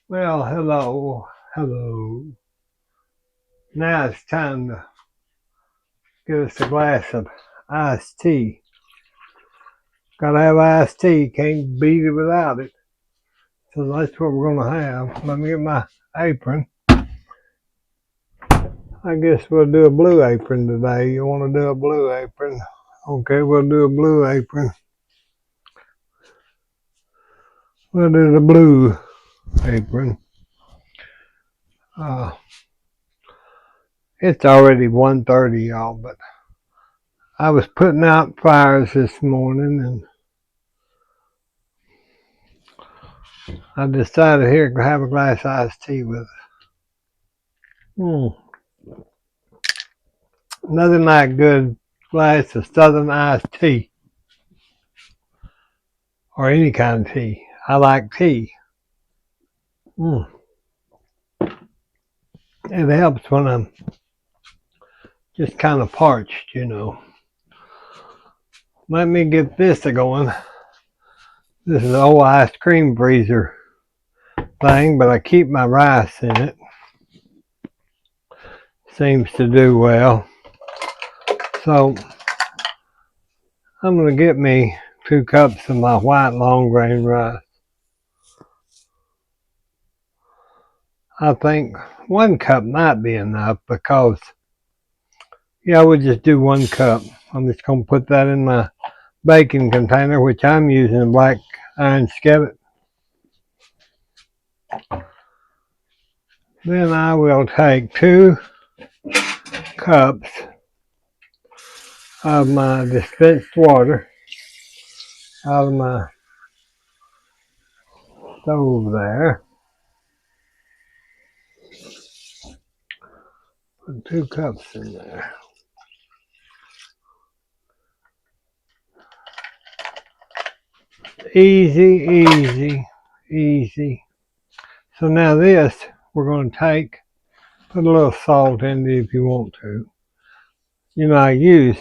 Well, hello. Now it's time to get us a glass of iced tea. Gotta have iced tea, can't beat it without it. So that's what we're gonna have. Let me get my apron. I guess we'll do a blue apron today. You wanna do a blue apron? Okay, we'll do a blue apron. We'll do the blue apron. Uh, it's already 1:30, y'all, but I was putting out fires this morning and I decided here to have a glass of iced tea with it. Nothing like good glass of southern iced tea or any kind of tea. I like tea. Mm. It helps when I'm just kind of parched. Let me get this going. This is an old ice cream freezer thing, but I keep my rice in it. Seems to do well. So I'm going to get me 2 cups of my white long grain rice. I think 1 cup might be enough because, yeah, we'll just do 1 cup. I'm just going to put that in my baking container, which I'm using a black iron skillet. Then I will take 2 cups of my dispensed water out of my stove there. Put 2 cups in there. Easy. So now this, we're going to put a little salt in it if you want to. I use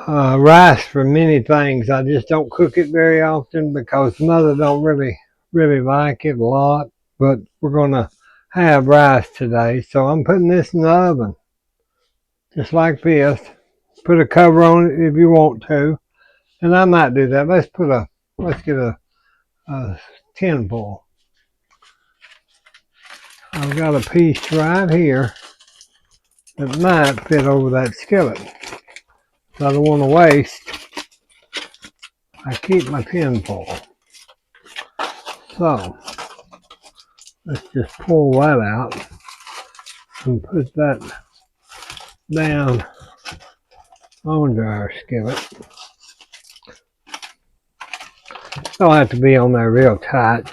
rice for many things. I just don't cook it very often because Mother don't really like it a lot. But we're gonna have rice today, so I'm putting this in the oven, just like this. Put a cover on it if you want to, and I might do that. Let's get a tin full. I've got a piece right here that might fit over that skillet. So I don't want to waste. I keep my tin full. So let's just pull that out and put that down onto our skillet. Don't have to be on there real tight.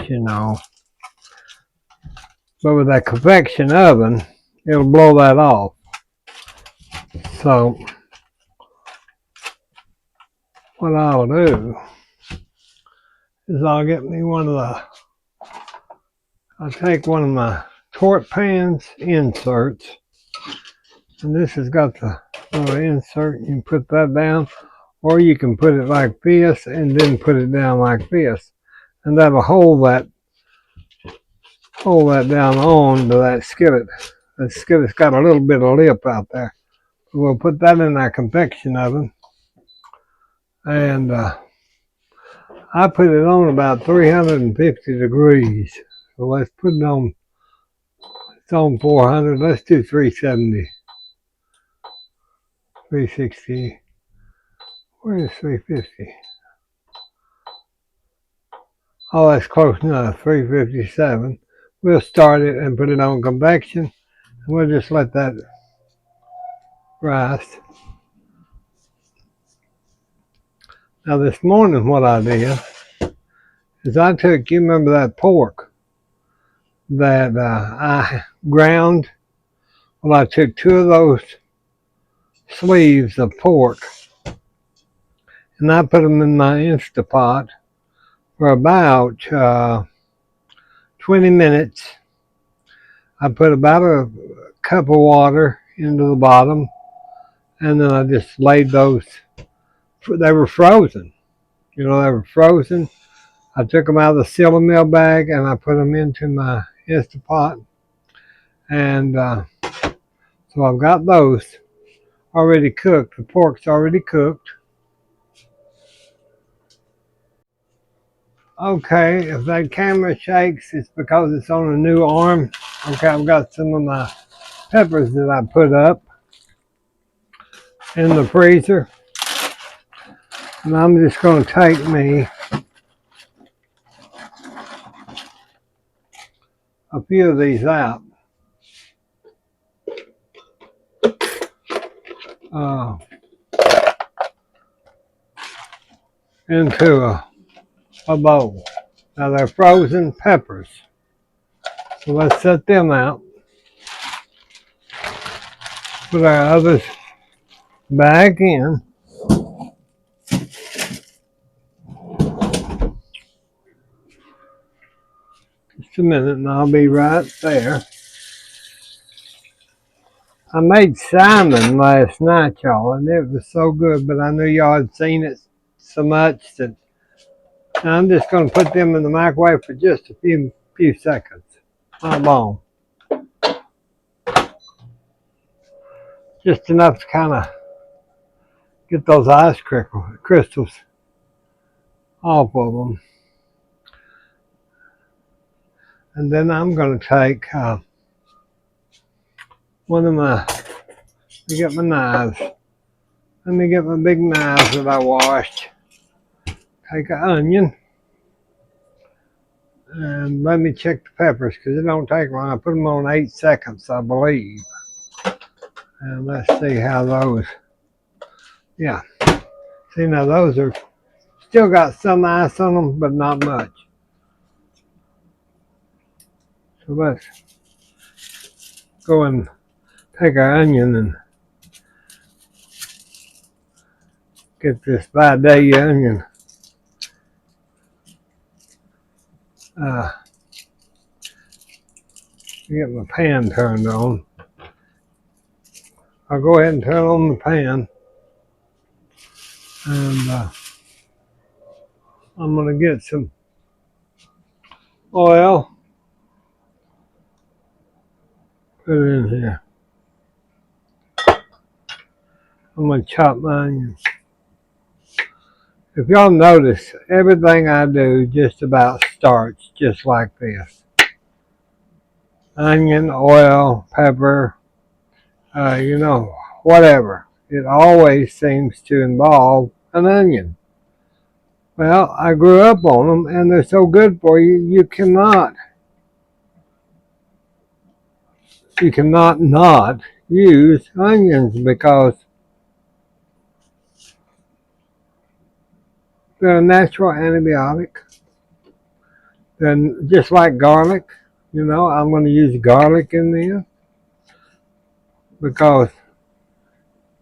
But with that convection oven, it'll blow that off. So what I'll do is I'll take one of my torte pans inserts, and this has got the little insert. You can put that down, or you can put it like this and then put it down like this, and that'll hold that down onto that skillet. The skillet's got a little bit of lip out there. We'll put that in our convection oven, and I put it on about 350 degrees. So let's put it on. It's on 400. Let's do 370, 360. Where is 350? Oh, that's close enough. 357. We'll start it and put it on convection, and we'll just let that rise. Now this morning what I did is you remember that pork that I ground? Well, I took 2 of those sleeves of pork and I put them in my Instapot for about 20 minutes. I put about a cup of water into the bottom, and then I just laid those. They were frozen. You know, they were frozen. I took them out of the Sealing Mill bag and I put them into my Instapot. And so I've got those already cooked. The pork's already cooked. Okay, if that camera shakes, it's because it's on a new arm. Okay, I've got some of my peppers that I put up in the freezer. And I'm just going to take me a few of these out. Into a bowl. Now they're frozen peppers. So let's set them out. Put our others back in. Just a minute and I'll be right there. I made salmon last night, y'all, and it was so good, but I knew y'all had seen it so much that I'm just going to put them in the microwave for just a few seconds. Not long. Just enough to kind of get those ice crystals off of them. And then I'm going to take one of my, let me get my knives. Let me get my big knives that I washed. Take an onion. And let me check the peppers because it don't take long. I put them on 8 seconds, I believe. And let's see how those, yeah. See, now those are still got some ice on them, but not much. So let's go and take our onion and get this Vidalia onion. Get my pan turned on. I'll go ahead and turn on the pan. And I'm going to get some oil. Put it in here. I'm going to chop my onions. If y'all notice, everything I do just about starts just like this. Onion, oil, pepper, you know, whatever. It always seems to involve an onion. Well, I grew up on them and they're so good for you, you cannot not use onions because they're a natural antibiotic. They're just like garlic. You know, I'm going to use garlic in there because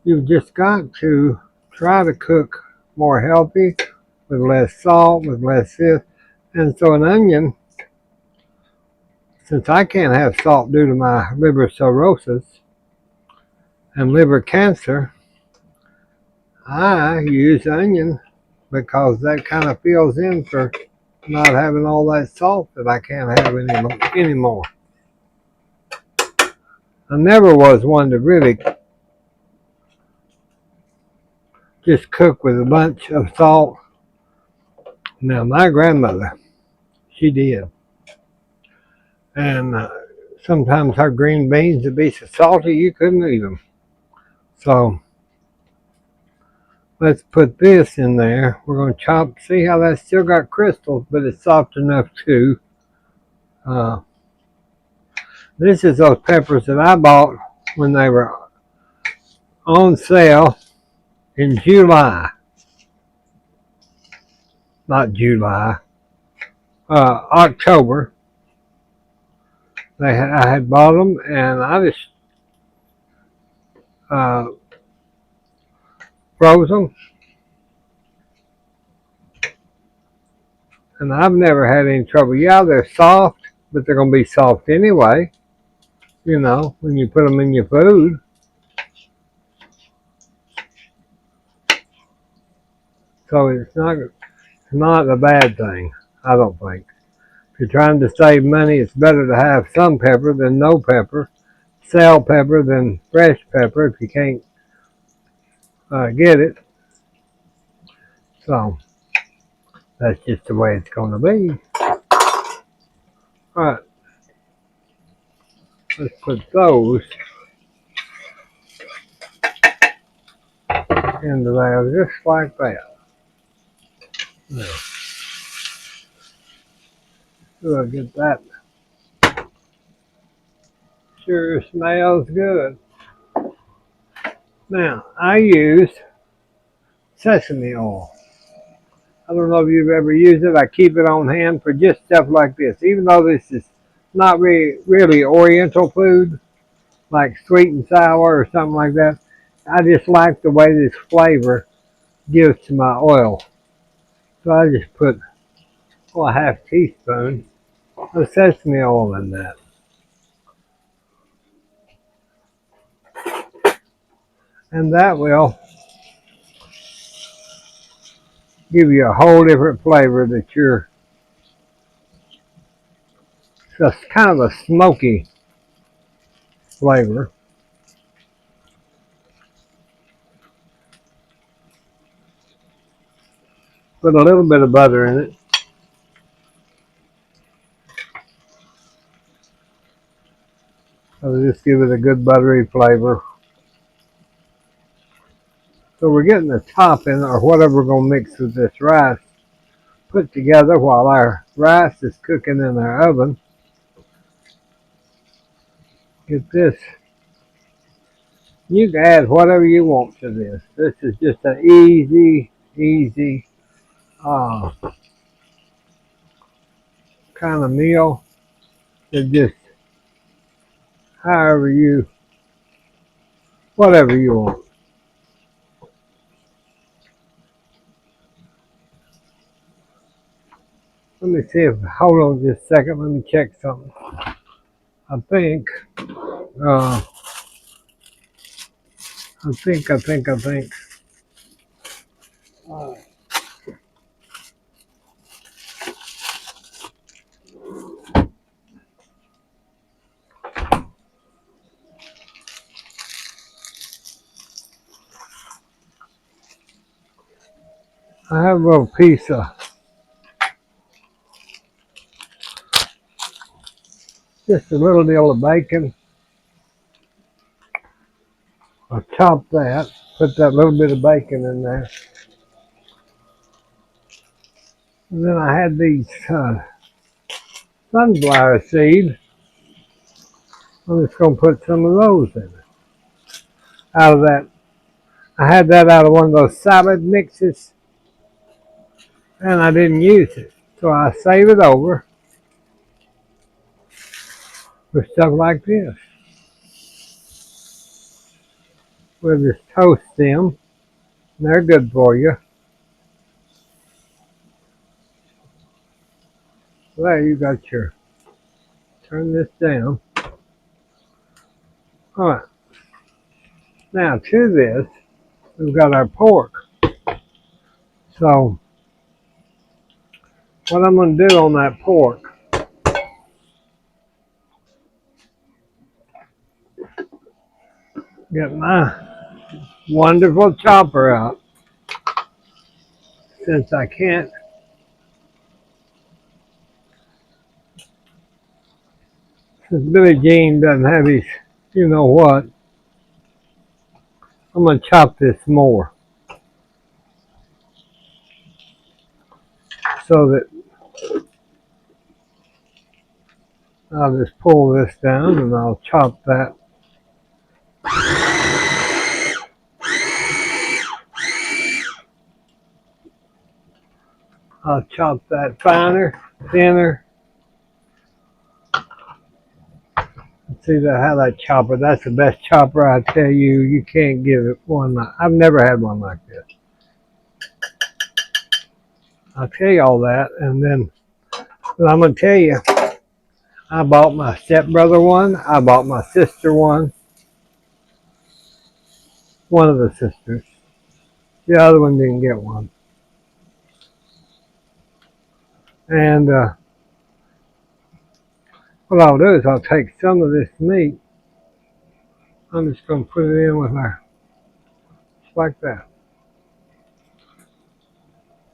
you've just got to try to cook more healthy with less salt, with less this. And so an onion, since I can't have salt due to my liver cirrhosis and liver cancer, I use onion because that kind of fills in for not having all that salt that I can't have anymore. I never was one to really just cook with a bunch of salt. Now, my grandmother, she did. And sometimes her green beans would be so salty you couldn't eat them. So, let's put this in there. We're going to chop. See how that's still got crystals, but it's soft enough too. This is those peppers that I bought when they were on sale in July. Not July. October. I had bought them and I just froze them. And I've never had any trouble. Yeah, they're soft, but they're going to be soft anyway. You know, when you put them in your food. So it's not, It's not a bad thing, I don't think. If you're trying to save money, it's better to have some pepper than no pepper, sell pepper than fresh pepper if you can't get it. So that's just the way it's going to be. All right, let's put those into there just like that. Now, we'll get that. Sure smells good. Now, I use sesame oil. I don't know if you've ever used it. I keep it on hand for just stuff like this. Even though this is not really Oriental food, like sweet and sour or something like that, I just like the way this flavor gives to my oil. So I just put a half teaspoon of sesame oil in that. And that will give you a whole different flavor that you're just kind of a smoky flavor. Put a little bit of butter in it. So just give it a good buttery flavor. So we're getting the topping or whatever we're going to mix with this rice put together while our rice is cooking in our oven. Get this. You can add whatever you want to this. This is just an easy uh, kind of meal. It just whatever you want. Let me see if, hold on just a second, let me check something. I think, uh, I think. Uh, I have a little piece of, just a little deal of bacon. I'll chop that, put that little bit of bacon in there. And then I had these sunflower seeds. I'm just going to put some of those in it. Out of that, I had that out of one of those salad mixes, and I didn't use it. So I save it over for stuff like this. We'll just toast them. They're good for you. There you got your, turn this down. All right. Now to this, we've got our pork. So what I'm going to do on that pork, get my wonderful chopper out. Since I can't, since Billy Jean doesn't have his, you know what, I'm going to chop this more. So that I'll just pull this down and I'll chop that. I'll chop that finer, thinner. See that how that chopper, that's the best chopper I tell you. You can't give it one. I've never had one like this. I'll tell you all that, and then I'm going to tell you, I bought my stepbrother one. I bought my sister one. One of the sisters. The other one didn't get one. And what I'll do is I'll take some of this meat. I'm just going to put it in with her, just like that.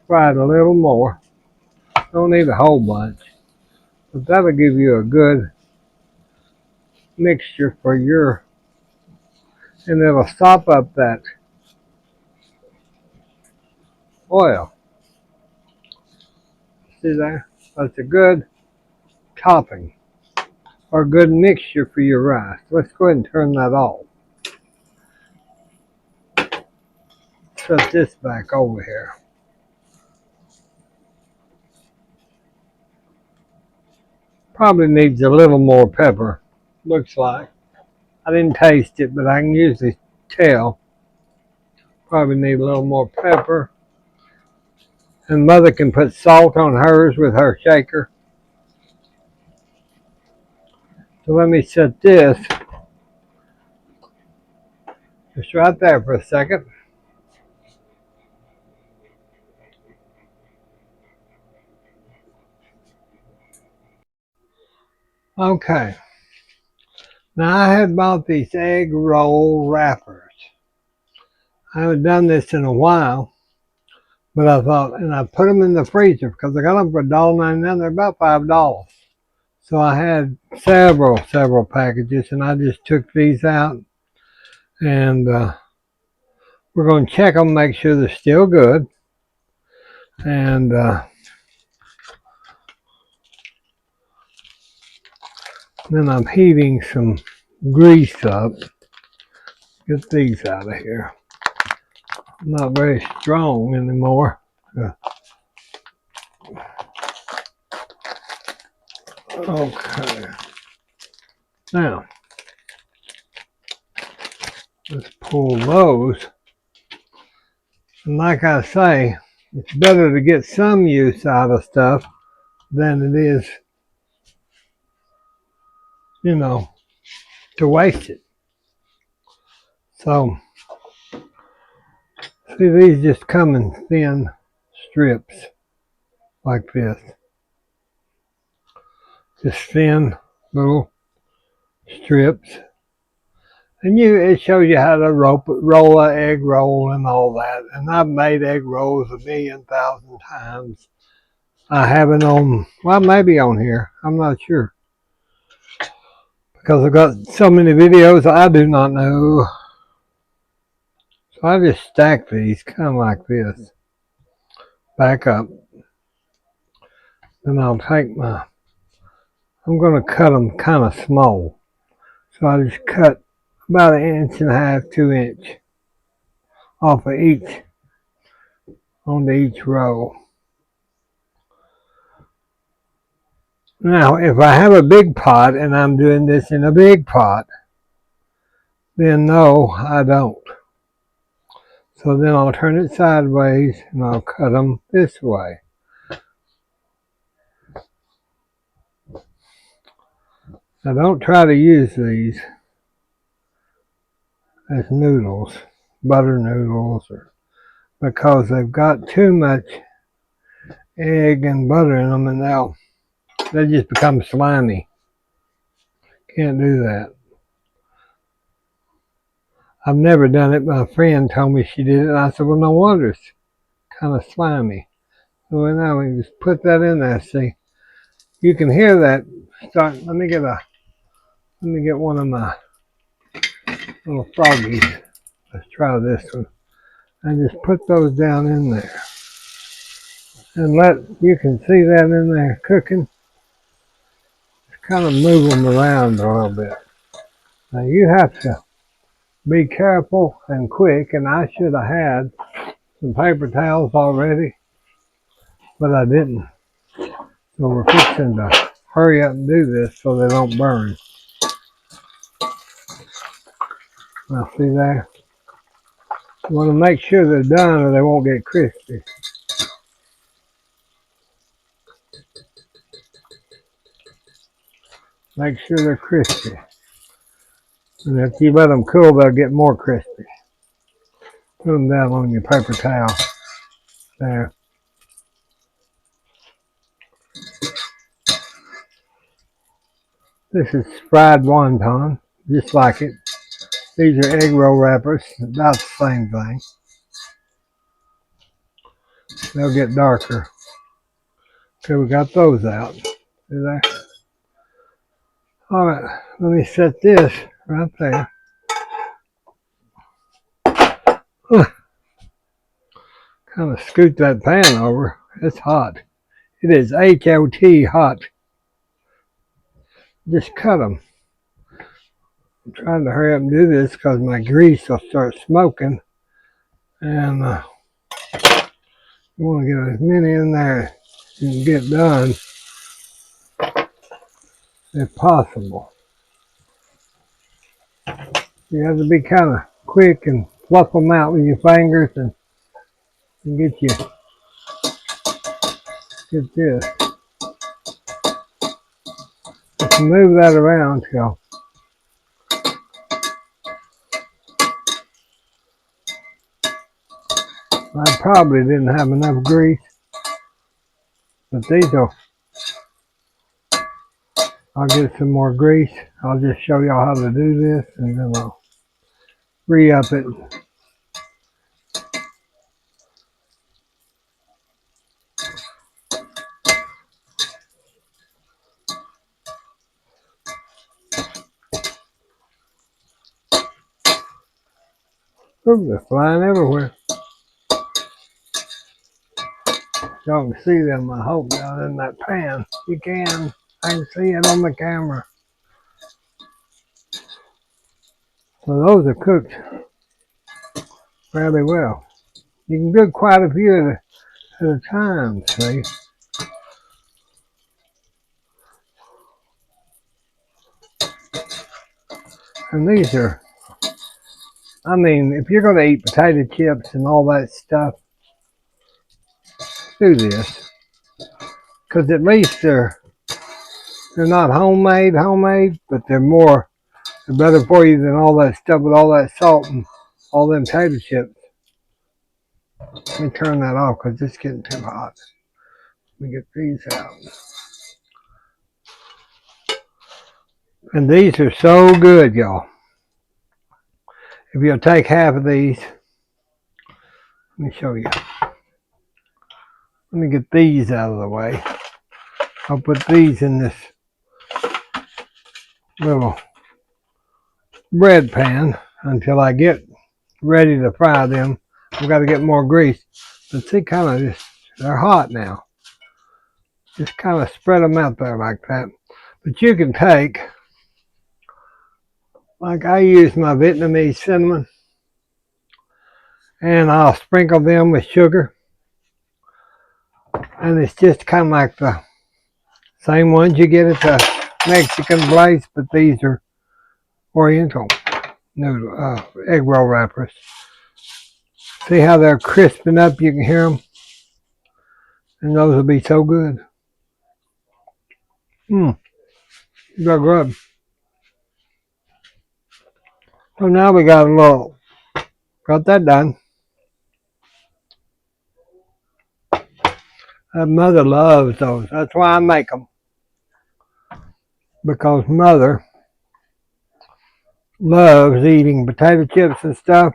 Fry it a little more. Don't need a whole bunch, but that'll give you a good mixture for your, and it'll sop up that oil. See there? That's a good topping or a good mixture for your rice. Let's go ahead and turn that off. Set this back over here. Probably needs a little more pepper, looks like. I didn't taste it, but I can usually tell. Probably need a little more pepper. And Mother can put salt on hers with her shaker. So let me set this just right there for a second. Okay. Now I had bought these egg roll wrappers. I haven't done this in a while, but I thought, and I put them in the freezer because I got them for $1.99. They're about $5. So I had several packages, and I just took these out, and we're going to check them, make sure they're still good, and then I'm heating some grease up. Get these out of here. Not very strong anymore. Okay. Now, let's pull those. And like I say, it's better to get some use out of stuff than it is, you know, to waste it. So, see, these just come in thin strips like this. Just thin little strips. And it shows you how to roll an egg roll and all that. And I've made egg rolls 1,000,000 times. I haven't on, well, maybe on here. I'm not sure. Because I've got so many videos I do not know. So I just stack these kind of like this. Back up. Then I'll take I'm going to cut them kind of small. So I just cut about 1.5 inches, 2 inches off of each, onto each roll. Now, if I have a big pot and I'm doing this in a big pot, then no, I don't. So then I'll turn it sideways and I'll cut them this way. Now don't try to use these as noodles, butter noodles, because they've got too much egg and butter in them, and they just become slimy. Can't do that. I've never done it. My friend told me she did it, and I said, well, no wonder it's kind of slimy. So now we just put that in there. See, you can hear that start. Let me get one of my little froggies. Let's try this one. And just put those down in there. And you can see that in there cooking. Just kind of move them around a little bit. Now you have to be careful and quick, and I should have had some paper towels already, but I didn't. So we're fixing to hurry up and do this so they don't burn. Now see there? You want to make sure they're done or they won't get crispy. Make sure they're crispy. And if you let them cool, they'll get more crispy. Put them down on your paper towel. There. This is fried wonton, just like it. These are egg roll wrappers, about the same thing. They'll get darker. Okay, we got those out. See there? All right, let me set this right there. Kind of scoot that pan over. It's hot. It is HOT hot. Just cut them. I'm trying to hurry up and do this because my grease will start smoking. And you want to get as many in there as you can get done if possible. You have to be kind of quick and fluff them out with your fingers and get this. Just move that around till I probably didn't have enough grease, but these will. I'll get some more grease. I'll just show y'all how to do this, and then I'll re-up it. Ooh, they're flying everywhere. Y'all can see them, I hope, down in that pan. You can. I can see it on the camera. So those are cooked fairly well. You can do quite a few at a time, see? And these are, I mean, if you're going to eat potato chips and all that stuff, do this. Because at least they're not homemade, but they're better for you than all that stuff with all that salt and all them potato chips. Let me turn that off because it's getting too hot. Let me get these out. And these are so good, y'all. If you'll take half of these, let me show you. Let me get these out of the way. I'll put these in this little bread pan until I get ready to fry them. I've got to get more grease. But see, kind of just, they're hot now. Just kind of spread them out there like that. But you can take, like I use my Vietnamese cinnamon, and I'll sprinkle them with sugar. And it's just kind of like the same ones you get at the Mexican place, but these are Oriental noodle egg roll wrappers. See how they're crisping up? You can hear them, and those will be so good. They're good. So now we got that done. Mother loves those. That's why I make them. Because Mother loves eating potato chips and stuff.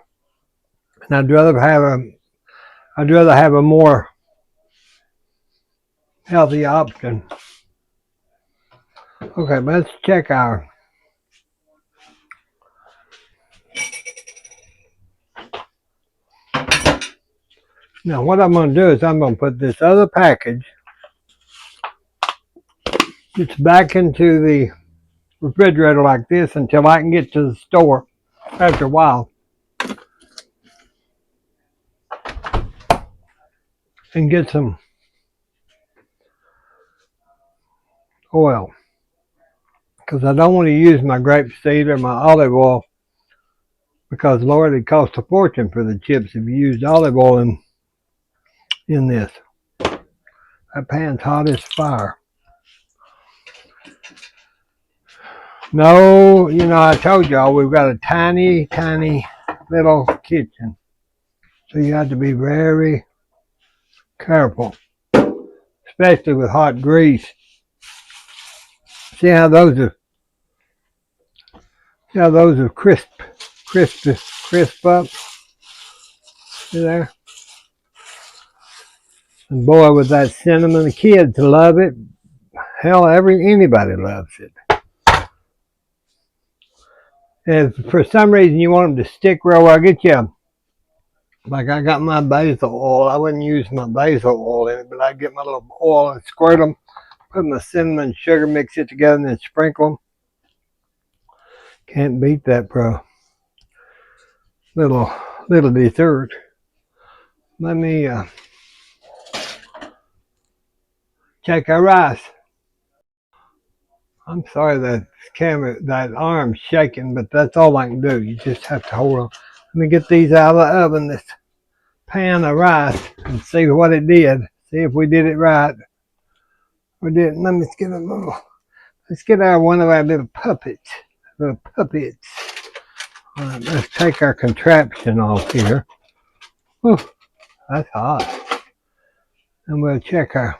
And I'd rather have a more healthy option. Okay, let's check our. Now what I'm going to do is I'm going to put this other package. It's back into the refrigerator like this until I can get to the store after a while and get some oil, because I don't want to use my grapeseed or my olive oil, because Lord, it costs a fortune for the chips if you used olive oil in this. That pan's hot as fire. No, I told y'all we've got a tiny little kitchen, so you have to be very careful, especially with hot grease. See how those are Yeah, those are crisp up. See there? And boy, with that cinnamon, the kids love it. Hell, anybody loves it. If for some reason you want them to stick real well, get you like I got my basil oil. I wouldn't use my basil oil in it, but I get my little oil and squirt them, put my cinnamon and sugar, mix it together, and then sprinkle them. Can't beat that, bro. Little dessert. Let me check our rice. I'm sorry that that arm's shaking, but that's all I can do. You just have to hold on. Let me get these out of the oven, this pan of rice, and see what it did. See if we did it right. Or didn't. Let's get our one of our little puppets. Little puppets. All right, let's take our contraption off here. Whew, that's hot. And we'll check our.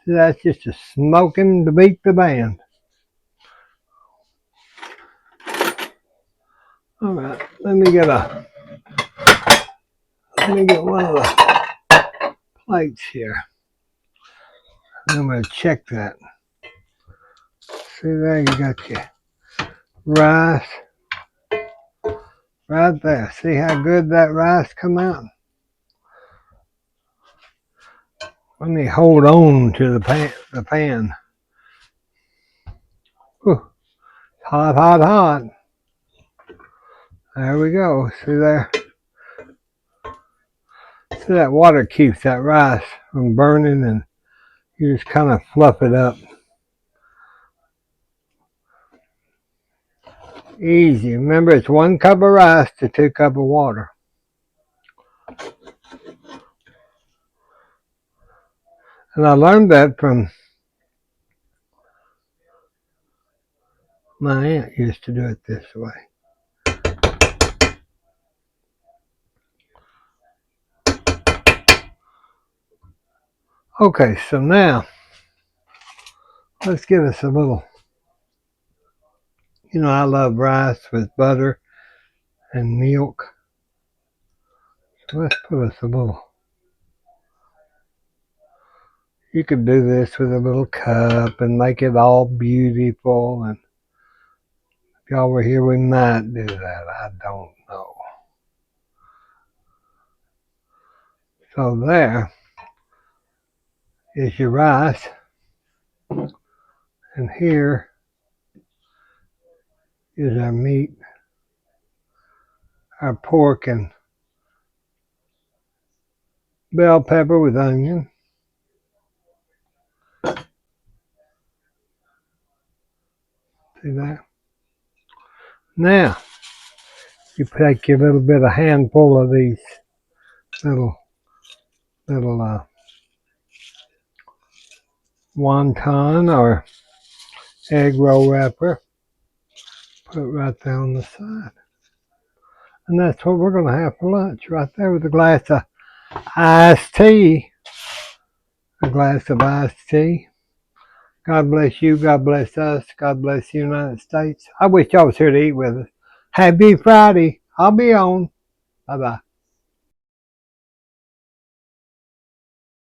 See, that's just a smoking to beat the band. All right, let me get one of the plates here. And I'm going to check that. See there, you got your rice right there. See how good that rice come out? Let me hold on to the pan. Whew. Hot, hot, hot. There we go. See there? See that water keeps that rice from burning, and you just kind of fluff it up. Easy. Remember, it's 1 cup of rice to 2 cups of water. And I learned that from my aunt used to do it this way. Okay, so now let's get us a little, I love rice with butter and milk. So let's put us a little, you could do this with a little cup and make it all beautiful. And if y'all were here, we might do that. I don't know. So there is your rice. And here is our meat, our pork and bell pepper with onion. See that? Now, you take your little bit of handful of these little wonton or egg roll wrapper, put it right there on the side. And that's what we're going to have for lunch, right there with a glass of iced tea. A glass of iced tea. God bless you. God bless us. God bless the United States. I wish y'all was here to eat with us. Happy Friday. I'll be on. Bye-bye.